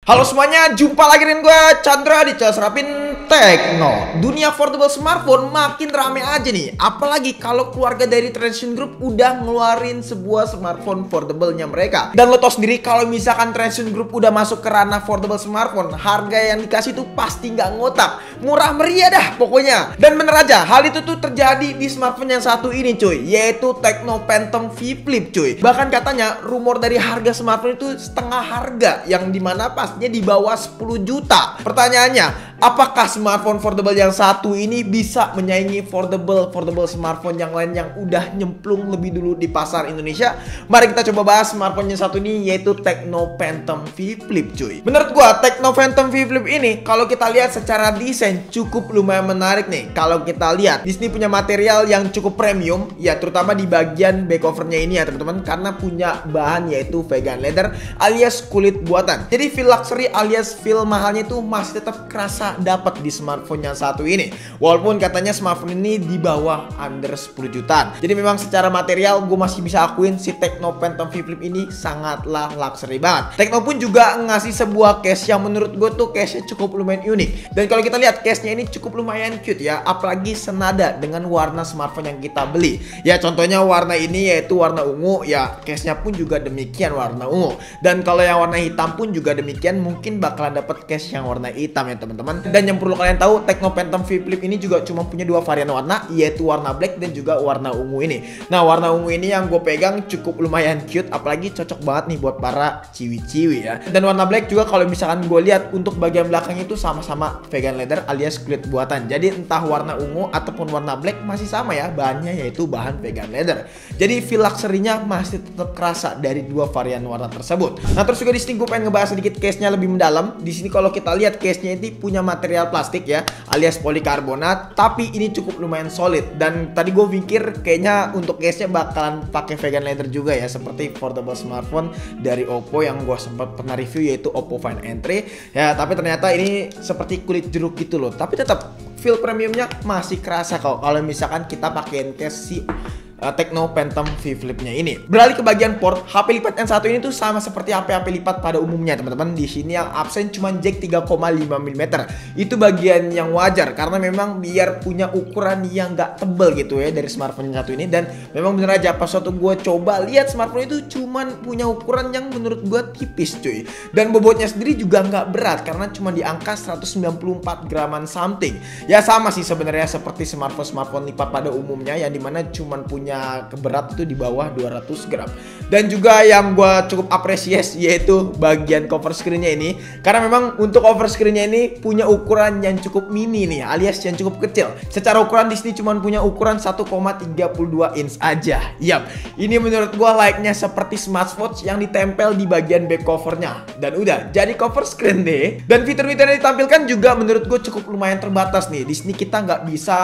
Halo semuanya, jumpa lagi dengan gue Chandra di Channel Serapin Tekno. Dunia affordable smartphone makin rame aja nih. Apalagi kalau keluarga dari Transsion Group udah ngeluarin sebuah smartphone affordable-nya mereka. Dan lo tau sendiri kalau misalkan Transsion Group udah masuk ke ranah affordable smartphone, harga yang dikasih tuh pasti nggak ngotak, murah meriah dah pokoknya. Dan bener aja, hal itu tuh terjadi di smartphone yang satu ini cuy, yaitu Tecno Phantom V Flip cuy. Bahkan katanya rumor dari harga smartphone itu setengah harga, yang dimana pas di bawah 10 juta. Pertanyaannya, apakah smartphone affordable yang satu ini bisa menyaingi affordable smartphone yang lain yang udah nyemplung lebih dulu di pasar Indonesia? Mari kita coba bahas smartphone yang satu ini, yaitu Tecno Phantom V Flip cuy. Menurut gua Tecno Phantom V Flip ini kalau kita lihat secara desain cukup lumayan menarik nih. Kalau kita lihat di sini punya material yang cukup premium ya, terutama di bagian back covernya ini ya teman-teman, karena punya bahan yaitu vegan leather alias kulit buatan. Jadi feel luxury alias feel mahalnya itu masih tetap kerasa dapat di smartphone yang satu ini. Walaupun katanya smartphone ini di bawah under 10 jutaan. Jadi memang secara material gue masih bisa akuin si Tecno Phantom V Flip ini sangatlah luxury banget. Tecno pun juga ngasih sebuah case yang menurut gue tuh case-nya cukup lumayan unik. Dan kalau kita lihat case-nya ini cukup lumayan cute ya, apalagi senada dengan warna smartphone yang kita beli. Ya contohnya warna ini yaitu warna ungu ya, case-nya pun juga demikian warna ungu. Dan kalau yang warna hitam pun juga demikian, mungkin bakalan dapat case yang warna hitam ya teman-teman. Dan yang perlu kalian tahu, Tecno Phantom V Flip ini juga cuma punya dua varian warna, yaitu warna black dan juga warna ungu ini. Nah warna ungu ini yang gue pegang cukup lumayan cute, apalagi cocok banget nih buat para ciwi-ciwi ya. Dan warna black juga kalau misalkan gue lihat untuk bagian belakang itu sama-sama vegan leather alias kulit buatan. Jadi entah warna ungu ataupun warna black masih sama ya, bahannya yaitu bahan vegan leather. Jadi feel luxury-nya masih tetap kerasa dari dua varian warna tersebut. Nah terus juga di sini gue pengen ngebahas sedikit case-nya lebih mendalam. Di sini kalau kita lihat case-nya ini punya material plastik ya, alias polikarbonat, tapi ini cukup lumayan solid. Dan tadi gue pikir kayaknya untuk case-nya bakalan pakai vegan leather juga ya, seperti portable smartphone dari Oppo yang gue sempat pernah review yaitu Oppo Find N3 ya, tapi ternyata ini seperti kulit jeruk gitu loh. Tapi tetap feel premiumnya masih kerasa kok kalau misalkan kita pakein case si Tecno Phantom V Flip-nya ini. Beralih ke bagian port, HP lipat yang satu ini tuh sama seperti HP-HP lipat pada umumnya teman-teman. Di sini yang absen cuma jack 3,5 mm. Itu bagian yang wajar karena memang biar punya ukuran yang gak tebel gitu ya dari smartphone yang satu ini. Dan memang bener aja pas waktu gue coba lihat smartphone itu cuman punya ukuran yang menurut gue tipis cuy. Dan bobotnya sendiri juga nggak berat karena cuma di angka 194 graman something. Ya sama sih sebenarnya seperti smartphone lipat pada umumnya yang dimana cuman punya keberat itu di bawah 200 gram. Dan juga yang gue cukup apresiasi yaitu bagian cover screen-nya ini, karena memang untuk cover screen-nya ini punya ukuran yang cukup mini nih, alias yang cukup kecil. Secara ukuran di sini cuma punya ukuran 1,32 inch aja. Yap, ini menurut gue layaknya seperti smartwatch yang ditempel di bagian back covernya. Dan udah jadi cover screen deh. Dan fitur-fitur yang ditampilkan juga menurut gue cukup lumayan terbatas nih. Di sini kita nggak bisa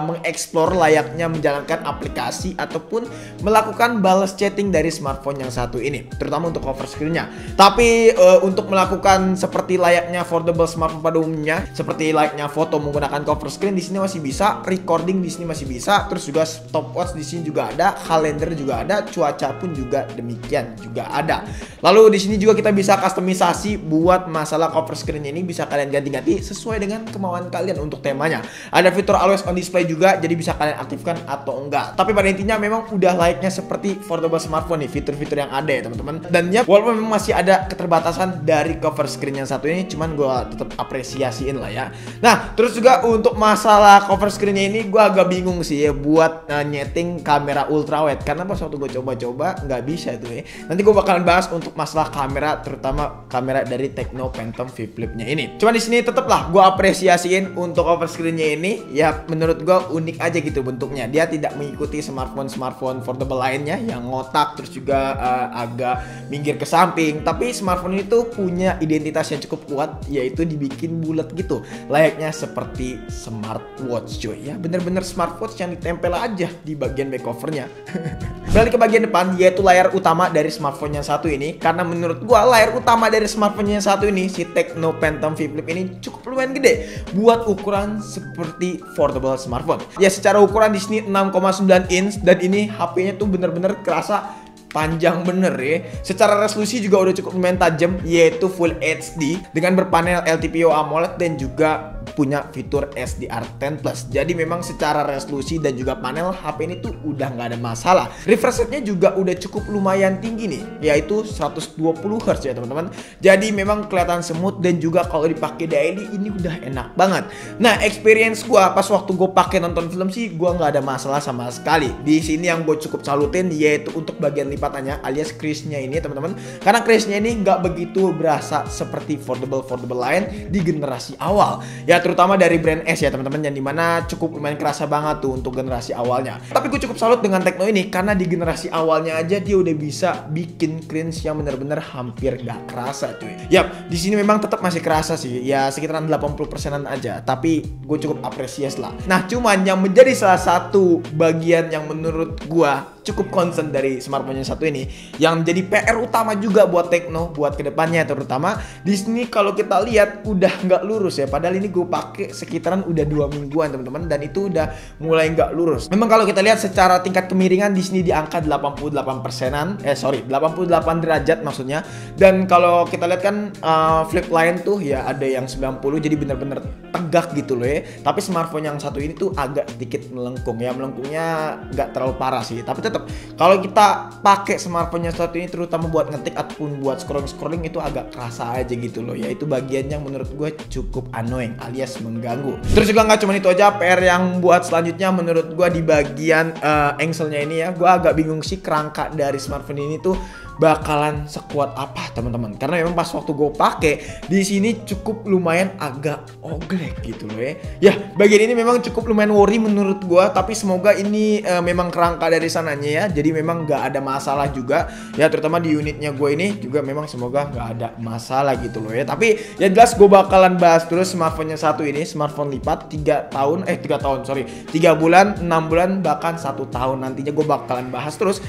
mengeksplor layaknya menjalankan aplikasi ataupun melakukan balas chatting dari smartphone yang satu ini, terutama untuk cover screen-nya. Tapi untuk melakukan seperti layaknya affordable smartphone pada umumnya, seperti layaknya foto menggunakan cover screen di sini masih bisa, recording di sini masih bisa, terus juga stopwatch di sini juga ada, kalender juga ada, cuaca pun juga demikian juga ada. Lalu di sini juga kita bisa customisasi buat masalah cover screen ini, bisa kalian ganti-ganti sesuai dengan kemauan kalian untuk temanya. Ada fitur always on display juga, jadi bisa kalian aktifkan atau enggak. Tapi pada intinya memang udah layaknya seperti affordable smartphone nih fitur-fitur yang ada ya teman-teman. Dan ya walaupun memang masih ada keterbatasan dari cover screen yang satu ini, cuman gue tetap apresiasiin lah ya. Nah terus juga untuk masalah cover screen-nya ini gue agak bingung sih ya buat nyeting kamera ultrawide, karena pas waktu gue coba-coba nggak bisa itu ya. Nanti gue bakalan bahas untuk masalah kamera, terutama kamera dari Tecno Phantom V Flip-nya ini. Cuman di sini tetap lah gue apresiasiin untuk cover screen-nya ini ya, menurut gue unik aja gitu bentuknya. Dia tidak mengikuti smartphone affordable lainnya yang ngotak terus juga agak minggir ke samping. Tapi smartphone itu punya identitas yang cukup kuat, yaitu dibikin bulat gitu, layaknya seperti smartwatch cuy ya, bener-bener smartwatch yang ditempel aja di bagian back covernya. Beralih ke bagian depan, yaitu layar utama dari smartphone yang satu ini. Karena menurut gua layar utama dari smartphone yang satu ini, si Tecno Phantom V Flip ini cukup lumayan gede buat ukuran seperti affordable smartphone. Ya secara ukuran di sini 6,9 inch, dan ini HP-nya tuh bener-bener kerasa panjang bener ya. Secara resolusi juga udah cukup lumayan tajam, yaitu Full HD dengan berpanel LTPO AMOLED dan juga punya fitur SDR10 Plus. Jadi memang secara resolusi dan juga panel HP ini tuh udah nggak ada masalah. Refresh rate-nya juga udah cukup lumayan tinggi nih, yaitu 120 Hz ya teman-teman. Jadi memang kelihatan smooth dan juga kalau dipakai daily ini udah enak banget. Nah, experience gua pas waktu gue pakai nonton film sih gua nggak ada masalah sama sekali. Di sini yang gue cukup salutin yaitu untuk bagian lipatannya alias crease-nya ini teman-teman. Karena crease-nya ini nggak begitu berasa seperti foldable lain di generasi awal. Ya terutama dari brand S ya teman-teman, yang dimana cukup lumayan kerasa banget tuh untuk generasi awalnya. Tapi gue cukup salut dengan Tecno ini karena di generasi awalnya aja dia udah bisa bikin cringe yang bener-bener hampir gak kerasa cuy. Yap, di sini memang tetap masih kerasa sih, ya sekitaran 80%-an aja. Tapi gue cukup apresiasi lah. Nah cuman yang menjadi salah satu bagian yang menurut gue cukup concern dari smartphone yang satu ini, yang menjadi PR utama juga buat Tecno buat kedepannya, terutama di sini kalau kita lihat udah nggak lurus ya. Padahal ini gue pakai sekitaran udah 2 mingguan teman-teman, dan itu udah mulai nggak lurus. Memang kalau kita lihat secara tingkat kemiringan di sini di angka 88%-an, 88 derajat maksudnya. Dan kalau kita lihat kan flip line tuh ya ada yang 90, jadi bener-bener tegak gitu loh ya. Tapi smartphone yang satu ini tuh agak sedikit melengkung ya, melengkungnya nggak terlalu parah sih. Tapi tetap kalau kita pakai smartphone yang satu ini terutama buat ngetik ataupun buat scrolling itu agak kerasa aja gitu loh ya. Itu bagian yang menurut gue cukup annoying alias mengganggu. Terus juga nggak cuma itu aja, PR yang buat selanjutnya menurut gue di bagian angle-nya ini ya. Gue agak bingung sih kerangka dari smartphone ini tuh bakalan sekuat apa teman-teman, karena memang pas waktu gue pakai di sini cukup lumayan agak oglek gitu loh ya. Ya bagian ini memang cukup lumayan worry menurut gue, tapi semoga ini memang kerangka dari sananya ya, jadi memang nggak ada masalah juga ya, terutama di unitnya gue ini juga memang semoga nggak ada masalah gitu loh ya. Tapi yang jelas gue bakalan bahas terus smartphone-nya satu ini, smartphone lipat 3 bulan, 6 bulan, bahkan 1 tahun nantinya gue bakalan bahas terus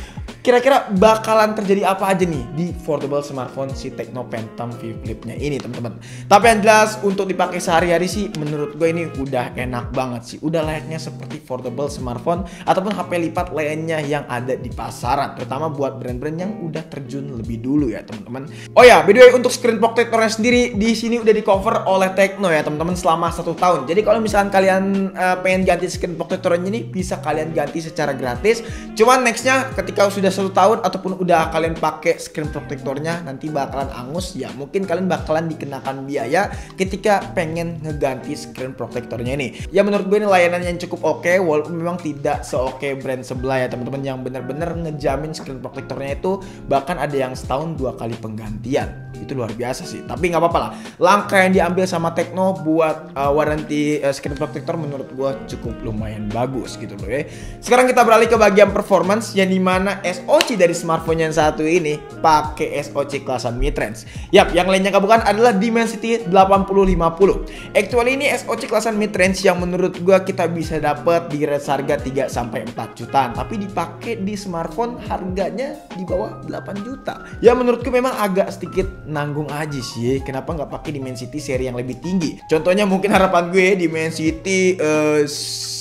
kira-kira bakalan terjadi apa aja nih di foldable smartphone si Tecno Phantom V Flip-nya ini teman-teman. Tapi yang jelas untuk dipakai sehari-hari sih menurut gue ini udah enak banget sih, udah layaknya seperti foldable smartphone ataupun HP lipat lainnya yang ada di pasaran, terutama buat brand-brand yang udah terjun lebih dulu ya teman-teman. Oh ya, by the way untuk screen protectornya sendiri di sini udah di cover oleh Tecno ya teman-teman selama 1 tahun. Jadi kalau misalkan kalian pengen ganti screen protectornya ini bisa kalian ganti secara gratis. Cuman nextnya ketika sudah 1 tahun ataupun udah kalian pakai screen protectornya nanti bakalan angus ya, mungkin kalian bakalan dikenakan biaya ketika pengen ngeganti screen protectornya ini. Ya menurut gue ini layanan yang cukup oke, walaupun memang tidak se-oke brand sebelah ya teman-teman, yang bener-bener ngejamin screen protectornya itu bahkan ada yang setahun 2 kali penggantian. Itu luar biasa sih, tapi nggak apa-apa lah. Langkah yang diambil sama Tecno buat warranty screen protector menurut gue cukup lumayan bagus gitu loh ya. Sekarang kita beralih ke bagian performance, yang dimana SoC dari smartphone yang satu ini pakai SoC kelasan mid-range. Yap, yang lainnya bukan adalah Dimensity 8050. Actually ini SoC kelasan mid-range yang menurut gua kita bisa dapat di range harga 3 sampai 4 jutaan, tapi dipakai di smartphone harganya di bawah 8 juta. Ya menurutku memang agak sedikit nanggung aja sih. Kenapa nggak pakai Dimensity seri yang lebih tinggi? Contohnya mungkin harapan gue Dimensity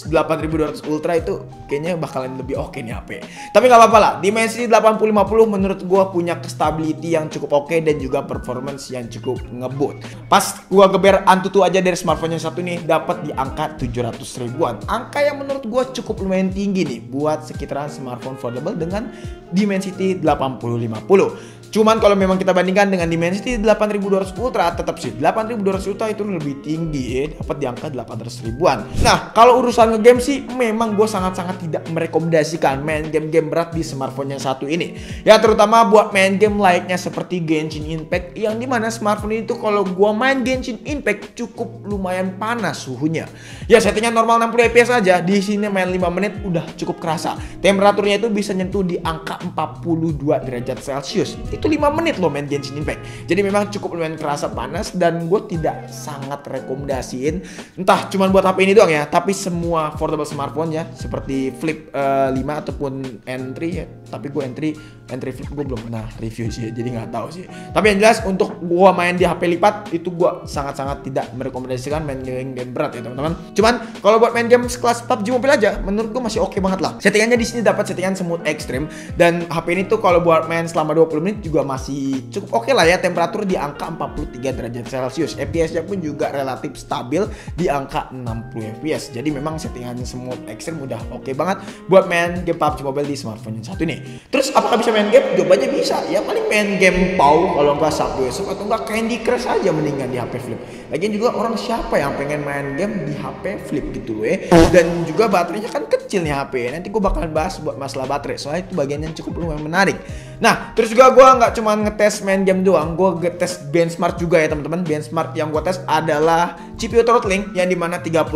8200 Ultra itu kayaknya bakalan lebih oke nih HP. Tapi nggak apa-apa lah. Dimensity 8050 menurut gue punya stability yang cukup oke dan juga performance yang cukup ngebut. Pas gue geber Antutu aja dari smartphone yang satu nih dapat di angka 700 ribuan. Angka yang menurut gue cukup lumayan tinggi nih buat sekitaran smartphone foldable dengan Dimensity 8050. Cuman kalau memang kita bandingkan dengan Dimensity 8200 Ultra, tetap sih 8200 Ultra itu lebih tinggi ya, dapat di angka 800 ribuan. Nah, kalau urusan ngegame sih memang gue sangat-sangat tidak merekomendasikan main game-game berat di smartphone yang satu ini. Ya terutama buat main game layaknya seperti Genshin Impact, yang dimana smartphone itu kalau gue main Genshin Impact cukup lumayan panas suhunya. Ya settingan normal 60 fps aja, di sini main 5 menit udah cukup kerasa. Temperaturnya itu bisa nyentuh di angka 42 derajat Celcius. Itu 5 menit loh main Genshin Impact. Jadi memang cukup lumayan kerasa panas dan gue tidak sangat rekomendasiin. Entah cuman buat HP ini doang ya, tapi semua foldable smartphone ya seperti Flip 5 ataupun N3 ya, tapi gue entry flip gue belum pernah review sih, jadi nggak tahu sih. Tapi yang jelas untuk gue main di HP lipat itu gue sangat-sangat tidak merekomendasikan main game berat ya teman-teman. Cuman kalau buat main game sekelas PUBG Mobile aja, menurut gue masih oke banget lah. Settingannya di sini dapat settingan smooth ekstrim, dan HP ini tuh kalau buat main selama 20 menit juga masih cukup oke lah ya. Temperatur di angka 43 derajat Celcius, FPS-nya pun juga relatif stabil di angka 60 FPS. Jadi memang settingannya smooth ekstrim udah oke banget buat main game PUBG Mobile di smartphone yang satu ini. Terus apakah bisa main game? Jawabannya bisa. Ya paling main game PAU, kalau nggak Subway Surf atau nggak Candy Crush aja mendingan di HP flip. Lagian juga orang siapa yang pengen main game di HP flip gitu Dan juga baterainya kan kecil nih HP. Nanti gue bakal bahas buat masalah baterai, soalnya itu bagian yang cukup lumayan menarik. Nah, terus juga gue nggak cuma ngetes main game doang, gue ngetes benchmark juga ya teman-teman. Benchmark yang gue tes adalah CPU throttling, yang dimana 30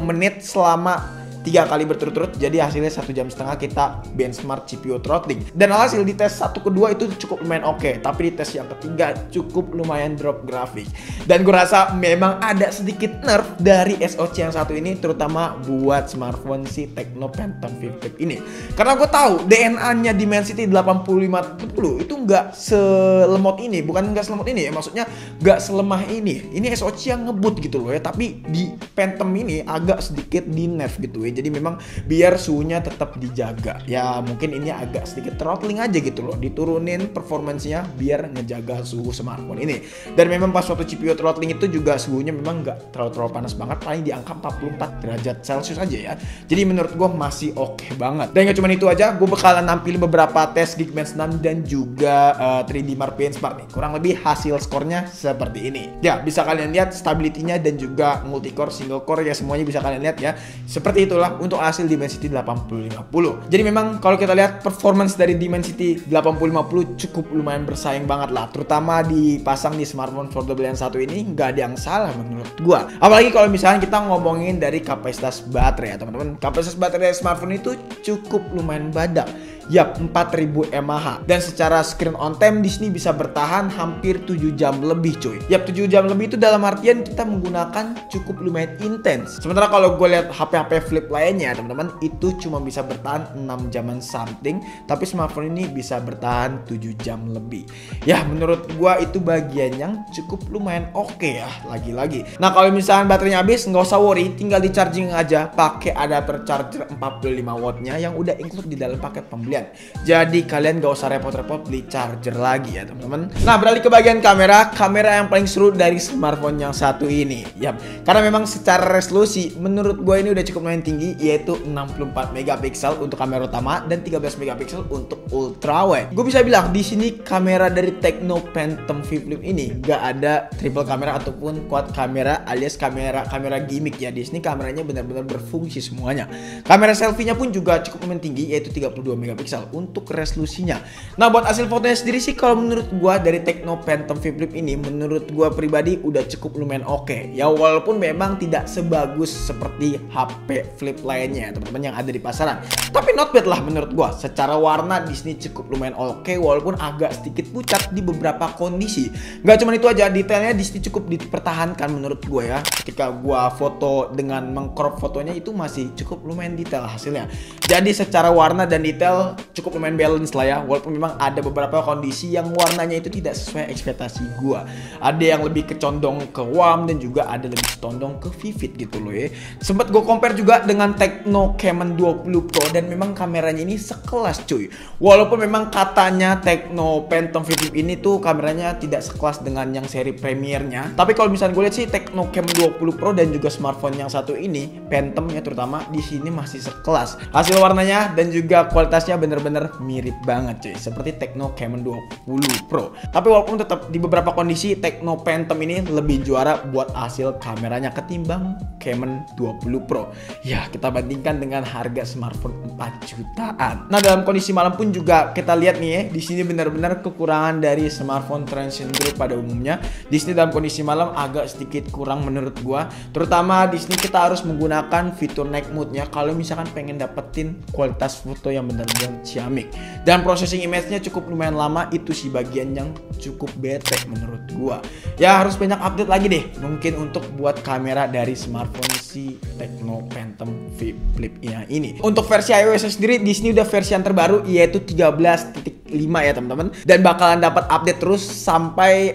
menit selama 3 kali berturut-turut. Jadi hasilnya 1,5 jam kita benchmark CPU throttling. Dan hasil di tes 1 kedua itu cukup lumayan oke, tapi di tes yang ketiga cukup lumayan drop grafik. Dan gue rasa memang ada sedikit nerf dari SoC yang satu ini, terutama buat smartphone si Tecno Phantom Flip ini. Karena gue tahu DNA-nya Dimensity 8570 itu nggak selemot ini, bukan nggak selemot ini ya, maksudnya nggak selemah ini. Ini SoC yang ngebut gitu loh ya, tapi di Phantom ini agak sedikit di nerf gitu ya. Jadi memang biar suhunya tetap dijaga. Ya mungkin ini agak sedikit throttling aja gitu loh, diturunin performancenya biar ngejaga suhu smartphone ini. Dan memang pas waktu CPU throttling itu juga suhunya memang nggak terlalu panas banget, paling di angka 44 derajat Celcius aja ya. Jadi menurut gue masih oke banget. Dan gak cuma itu aja, gue bakalan nampilin beberapa tes Geekbench 6 dan juga 3D Mark Benchmark nih. Kurang lebih hasil skornya seperti ini. Ya bisa kalian lihat stability-nya dan juga multicore, single core ya, semuanya bisa kalian lihat ya. Seperti itulah untuk hasil Dimensity 8050. Jadi memang kalau kita lihat performance dari Dimensity 8050 cukup lumayan bersaing banget lah, terutama dipasang di smartphone foldable yang satu ini nggak ada yang salah menurut gua. Apalagi kalau misalnya kita ngomongin dari kapasitas baterai ya teman-teman. Kapasitas baterai smartphone itu cukup lumayan badak. Yap, 4000 mAh. Dan secara screen on time di sini bisa bertahan hampir 7 jam lebih cuy. Yap, 7 jam lebih itu dalam artian kita menggunakan cukup lumayan intens. Sementara kalau gue lihat HP-HP flip lainnya teman-teman, itu cuma bisa bertahan 6 jaman something, tapi smartphone ini bisa bertahan 7 jam lebih. Ya, menurut gue itu bagian yang cukup lumayan oke ya, lagi-lagi. Nah, kalau misalnya baterainya habis, nggak usah worry, tinggal di charging aja pakai adapter charger 45 wattnya yang udah include di dalam paket pembelian. Jadi kalian gak usah repot-repot beli charger lagi ya teman-teman. Nah, beralih ke bagian kamera yang paling seru dari smartphone yang satu ini. Yap, karena memang secara resolusi menurut gue ini udah cukup lumayan tinggi, yaitu 64 megapiksel untuk kamera utama dan 13 megapiksel untuk ultrawide. Gue bisa bilang di sini kamera dari Tecno Phantom Flip ini gak ada triple kamera ataupun quad kamera alias kamera gimmick ya. Di sini kameranya benar-benar berfungsi semuanya. Kamera selfie-nya pun juga cukup lumayan tinggi, yaitu 32 megapiksel untuk resolusinya. Nah, buat hasil fotonya sendiri sih kalau menurut gua dari Tecno Phantom Flip ini menurut gua pribadi udah cukup lumayan oke. Ya walaupun memang tidak sebagus seperti HP flip lainnya teman-teman yang ada di pasaran. Tapi not bad lah menurut gua. Secara warna di sini cukup lumayan oke walaupun agak sedikit pucat di beberapa kondisi. Gak cuma itu aja, detailnya di sini cukup dipertahankan menurut gua ya. Ketika gua foto dengan mengcrop fotonya itu masih cukup lumayan detail hasilnya. Jadi secara warna dan detail cukup lumayan balance lah ya, walaupun memang ada beberapa kondisi yang warnanya itu tidak sesuai ekspektasi gua. Ada yang lebih kecondong ke warm dan juga ada lebih condong ke vivid gitu loh ya. Sempat gue compare juga dengan Tecno Camon 20 Pro dan memang kameranya ini sekelas cuy. Walaupun memang katanya Tecno Phantom Flip ini tuh kameranya tidak sekelas dengan yang seri premiernya, tapi kalau misalnya gue lihat sih Tecno Camon 20 Pro dan juga smartphone yang satu ini Phantomnya terutama di sini masih sekelas. Hasil warnanya dan juga kualitasnya bener-bener mirip banget cuy, seperti Tecno Camon 20 Pro. Tapi walaupun tetap di beberapa kondisi Tecno Phantom ini lebih juara buat hasil kameranya ketimbang Camon 20 Pro. Ya, kita bandingkan dengan harga smartphone 4 jutaan. Nah, dalam kondisi malam pun juga kita lihat nih ya, di sini benar-benar kekurangan dari smartphone Transsion Group pada umumnya. Di sini dalam kondisi malam agak sedikit kurang menurut gua. Terutama di sini kita harus menggunakan fitur night mode-nya kalau misalkan pengen dapetin kualitas foto yang benar-benar ciamik. Dan processing image-nya cukup lumayan lama, itu sih bagian yang cukup bete menurut gua. Ya harus banyak update lagi deh mungkin untuk buat kamera dari smartphone si Tecno Phantom V Flip ini. Untuk versi iOS sendiri di sini udah versi yang terbaru yaitu 13.5 ya teman-teman, dan bakalan dapat update terus sampai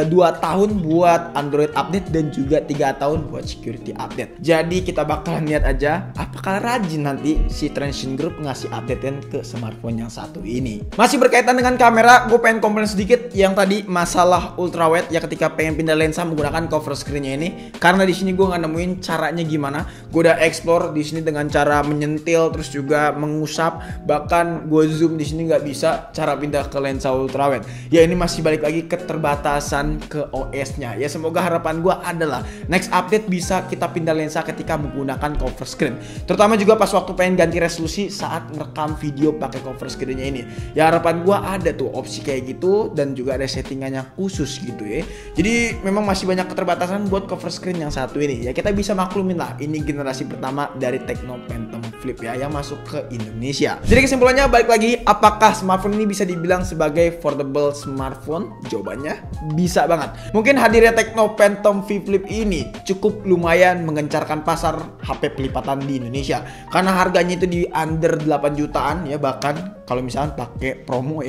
2 tahun buat Android update dan juga 3 tahun buat security update. Jadi kita bakalan lihat aja apakah rajin nanti si Transsion Group ngasih updatean ke smartphone yang satu ini. Masih berkaitan dengan kamera, gue pengen komplain sedikit yang tadi masalah ultrawide ya, ketika pengen pindah lensa menggunakan cover screen-nya ini. Karena di sini gue nggak nemuin caranya gimana. Gue udah explore di sini dengan cara menyentil terus juga mengusap, bahkan gue zoom di sini nggak bisa cara pindah ke lensa ultrawide. Ya ini masih balik lagi keterbatasan ke OS-nya. Ya semoga harapan gue adalah next update bisa kita pindah lensa ketika menggunakan cover screen. Terutama juga pas waktu pengen ganti resolusi saat merekam video pakai cover screen-nya ini. Ya harapan gue ada tuh opsi kayak gitu dan juga ada settingannya khusus gitu ya. Jadi memang masih banyak keterbatasan buat cover screen yang satu ini. Ya kita bisa maklumin lah, ini generasi pertama dari Tecno Phantom Flip ya yang masuk ke Indonesia. Jadi kesimpulannya balik lagi, apakah smartphone ini bisa dibilang sebagai affordable smartphone? Jawabannya bisa banget. Mungkin hadirnya Tecno Phantom V Flip ini cukup lumayan menggencarkan pasar HP pelipatan di Indonesia karena harganya itu di under 8 jutaan ya, bahkan kalau misalnya pakai promo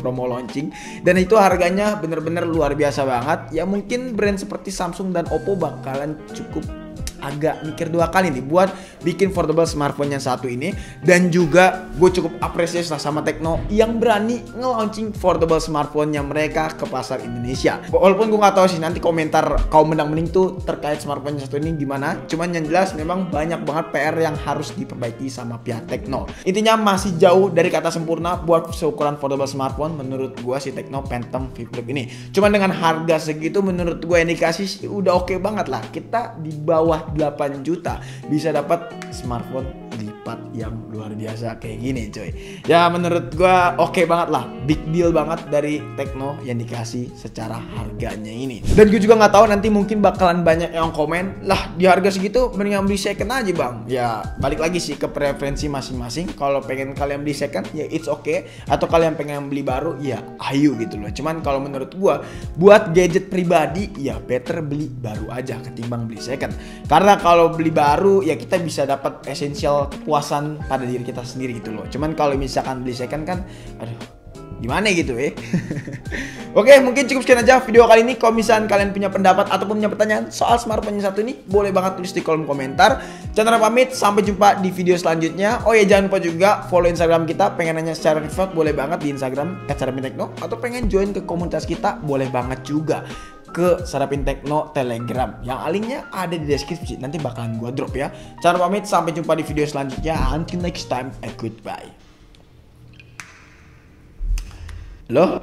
promo launching, dan itu harganya bener-bener luar biasa banget ya. Mungkin brand seperti Samsung dan Oppo bakalan cukup agak mikir 2 kali nih buat bikin affordable smartphone yang satu ini. Dan juga gue cukup apresiasi lah sama Tecno yang berani nge-launching affordable smartphone yang mereka ke pasar Indonesia. Walaupun gue gak tahu sih nanti komentar kaum menang-mening tuh terkait smartphone yang satu ini gimana, cuman yang jelas memang banyak banget PR yang harus diperbaiki sama pihak Tecno. Intinya masih jauh dari kata sempurna buat seukuran affordable smartphone menurut gue si Tecno Phantom V Flip ini. Cuman dengan harga segitu menurut gue yang dikasih udah oke banget lah. Kita di bawah 8 juta bisa dapat smartphone lipat yang luar biasa kayak gini coy. Ya menurut gua oke banget lah, big deal banget dari Tecno yang dikasih secara harganya ini. Dan gue juga nggak tahu nanti mungkin bakalan banyak yang komen lah di harga segitu mendingan beli second aja bang. Ya balik lagi sih ke preferensi masing-masing. Kalau pengen kalian beli second ya it's okay, atau kalian pengen beli baru ya ayo gitu loh. Cuman kalau menurut gua buat gadget pribadi ya better beli baru aja ketimbang beli second. Karena kalau beli baru ya kita bisa dapat esensial kepuasan pada diri kita sendiri gitu loh. Cuman kalau misalkan beli second kan aduh gimana gitu Oke, mungkin cukup sekian aja video kali ini. Kalau misalkan kalian punya pendapat ataupun punya pertanyaan soal smartphone yang satu ini, boleh banget tulis di kolom komentar. Chandra pamit, sampai jumpa di video selanjutnya. Oh ya, jangan lupa juga follow Instagram kita. Pengen nanya secara private boleh banget di Instagram @sarapintekno, atau pengen join ke komunitas kita boleh banget juga ke Sarapin Tekno Telegram. Yang linknya ada di deskripsi. Nanti bakalan gua drop ya. Chandra pamit, sampai jumpa di video selanjutnya. Until next time, goodbye. Halo?